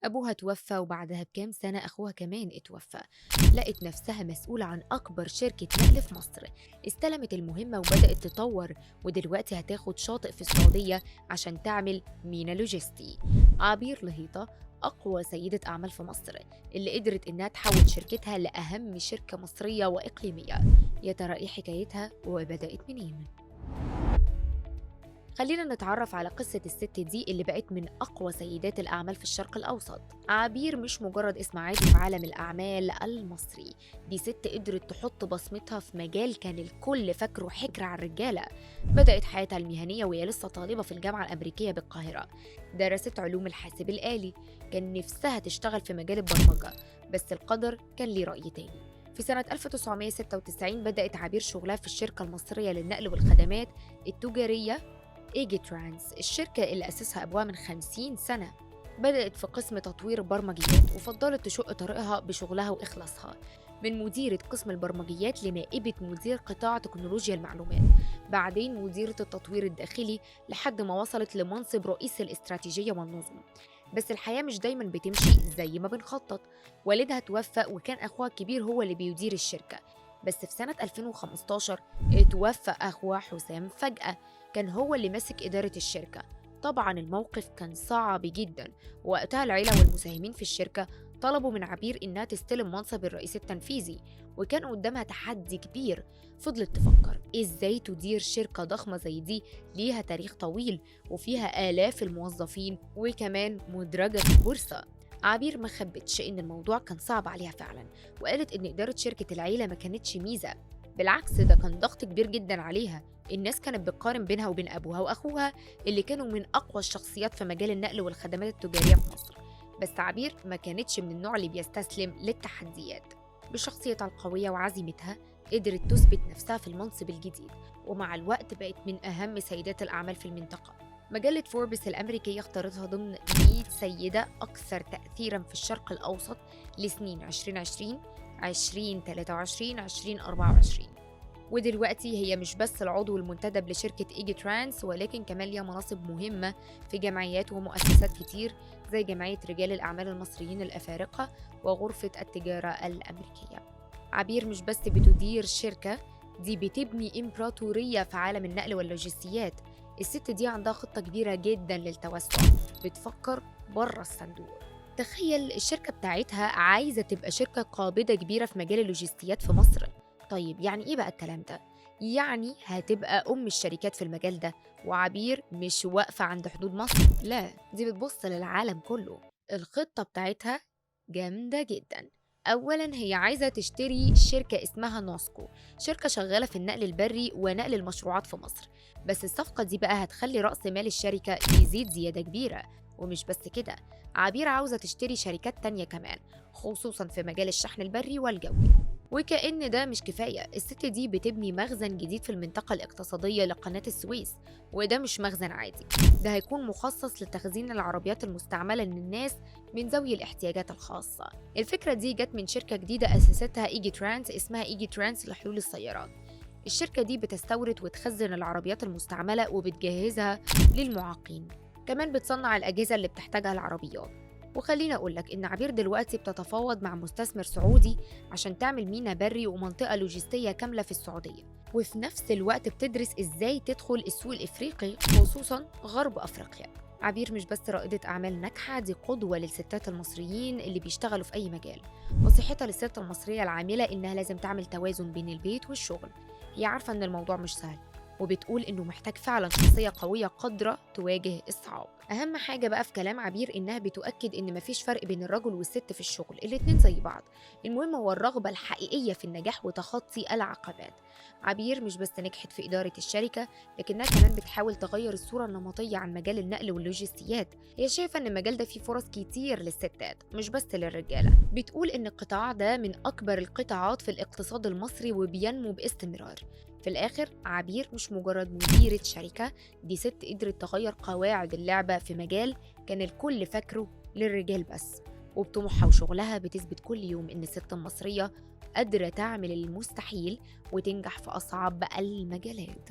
أبوها توفى وبعدها بكام سنة أخوها كمان اتوفى. لقت نفسها مسؤولة عن أكبر شركة نقل في مصر. استلمت المهمة وبدأت تطور، ودلوقتي هتاخد شاطئ في السعودية عشان تعمل مينا لوجستي. عبير لهيطة أقوى سيدة أعمال في مصر، اللي قدرت إنها تحول شركتها لأهم شركة مصرية وإقليمية. يا ترى إيه حكايتها وبدأت منين؟ خلينا نتعرف على قصة الست دي اللي بقت من أقوى سيدات الأعمال في الشرق الأوسط. عبير مش مجرد اسم عادي في عالم الأعمال المصري، دي ست قدرت تحط بصمتها في مجال كان الكل فاكره حكر على الرجالة. بدأت حياتها المهنية وهي لسه طالبة في الجامعة الأمريكية بالقاهرة. درست علوم الحاسب الآلي، كان نفسها تشتغل في مجال البرمجة، بس القدر كان ليه رأي تاني. في سنة 1996 بدأت عبير شغلها في الشركة المصرية للنقل والخدمات التجارية إيجي ترانس، الشركة اللي أسسها أبوها من 50 سنة. بدأت في قسم تطوير برمجيات وفضلت تشق طريقها بشغلها وإخلاصها، من مديرة قسم البرمجيات لنائبة مدير قطاع تكنولوجيا المعلومات، بعدين مديرة التطوير الداخلي، لحد ما وصلت لمنصب رئيس الاستراتيجية والنظم. بس الحياة مش دايما بتمشي زي ما بنخطط. والدها توفى وكان أخوها الكبير هو اللي بيدير الشركة. بس في سنة 2015 اتوفى أخوها حسام فجأة، كان هو اللي ماسك إدارة الشركة. طبعا الموقف كان صعب جدا، وقتها العيلة والمساهمين في الشركة طلبوا من عبير إنها تستلم منصب الرئيس التنفيذي، وكان قدامها تحدي كبير. فضلت تفكر إزاي تدير شركة ضخمة زي دي، ليها تاريخ طويل وفيها آلاف الموظفين وكمان مدرجة في البورصة. عبير ما خبتش إن الموضوع كان صعب عليها فعلا، وقالت إن إدارة شركة العيلة ما كانتش ميزة، بالعكس ده كان ضغط كبير جدا عليها. الناس كانت بتقارن بينها وبين أبوها وأخوها اللي كانوا من أقوى الشخصيات في مجال النقل والخدمات التجارية في مصر. بس عبير ما كانتش من النوع اللي بيستسلم للتحديات. بشخصيتها القوية وعزيمتها قدرت تثبت نفسها في المنصب الجديد، ومع الوقت بقت من أهم سيدات الأعمال في المنطقة. مجلة فوربس الأمريكية اختارتها ضمن 100 سيدة أكثر تأثيراً في الشرق الأوسط لسنين 2020 2023 2024. ودلوقتي هي مش بس العضو المنتدب لشركة إيجي ترانس، ولكن كمان ليها مناصب مهمة في جمعيات ومؤسسات كتير، زي جمعية رجال الأعمال المصريين الأفارقة وغرفة التجارة الأمريكية. عبير مش بس بتدير شركة، دي بتبني إمبراطورية في عالم النقل واللوجستيات. الست دي عندها خطة كبيرة جدا للتوسع، بتفكر بره الصندوق. تخيل الشركة بتاعتها عايزة تبقى شركة قابضة كبيرة في مجال اللوجستيات في مصر. طيب يعني إيه بقى الكلام ده؟ يعني هتبقى أم الشركات في المجال ده. وعبير مش واقفة عند حدود مصر، لا دي بتبص للعالم كله. الخطة بتاعتها جامدة جدا. أولا هي عايزة تشتري شركة اسمها نوسكو، شركة شغالة في النقل البري ونقل المشروعات في مصر. بس الصفقة دي بقى هتخلي رأس مال الشركة يزيد زيادة كبيرة. ومش بس كده، عبير عاوزة تشتري شركات تانية كمان، خصوصا في مجال الشحن البري والجوي. وكأن ده مش كفاية، الست دي بتبني مخزن جديد في المنطقة الاقتصادية لقناة السويس. وده مش مخزن عادي، ده هيكون مخصص لتخزين العربيات المستعملة للناس من ذوي الاحتياجات الخاصة. الفكرة دي جت من شركة جديدة أسستها إيجي ترانس، اسمها إيجي ترانس لحلول السيارات. الشركة دي بتستورد وتخزن العربيات المستعملة وبتجهزها للمعاقين، كمان بتصنع الأجهزة اللي بتحتاجها العربيات. وخليني أقولك إن عبير دلوقتي بتتفاوض مع مستثمر سعودي عشان تعمل ميناء بري ومنطقة لوجستية كاملة في السعودية، وفي نفس الوقت بتدرس إزاي تدخل السوق الإفريقي، خصوصاً غرب أفريقيا. عبير مش بس رائدة أعمال ناجحة، دي قدوة للستات المصريين اللي بيشتغلوا في أي مجال. نصيحتها للست المصرية العاملة إنها لازم تعمل توازن بين البيت والشغل. هي عارفة إن الموضوع مش سهل، وبتقول إنه محتاج فعلا شخصية قوية قادرة تواجه الصعاب. أهم حاجة بقى في كلام عبير إنها بتؤكد إن مفيش فرق بين الرجل والست في الشغل، الاتنين زي بعض. المهم هو الرغبة الحقيقية في النجاح وتخطي العقبات. عبير مش بس نجحت في إدارة الشركة، لكنها كمان بتحاول تغير الصورة النمطية عن مجال النقل واللوجستيات. هي شايفة إن المجال ده فيه فرص كتير للستات مش بس للرجالة. بتقول إن القطاع ده من أكبر القطاعات في الاقتصاد المصري وبينمو باستمرار. في الآخر عبير مش مجرد مديرة شركة، دي ست قدرت تغير قواعد اللعبة في مجال كان الكل فاكره للرجال بس. وبطموحها وشغلها بتثبت كل يوم إن الست المصرية قادرة تعمل المستحيل وتنجح في أصعب المجالات.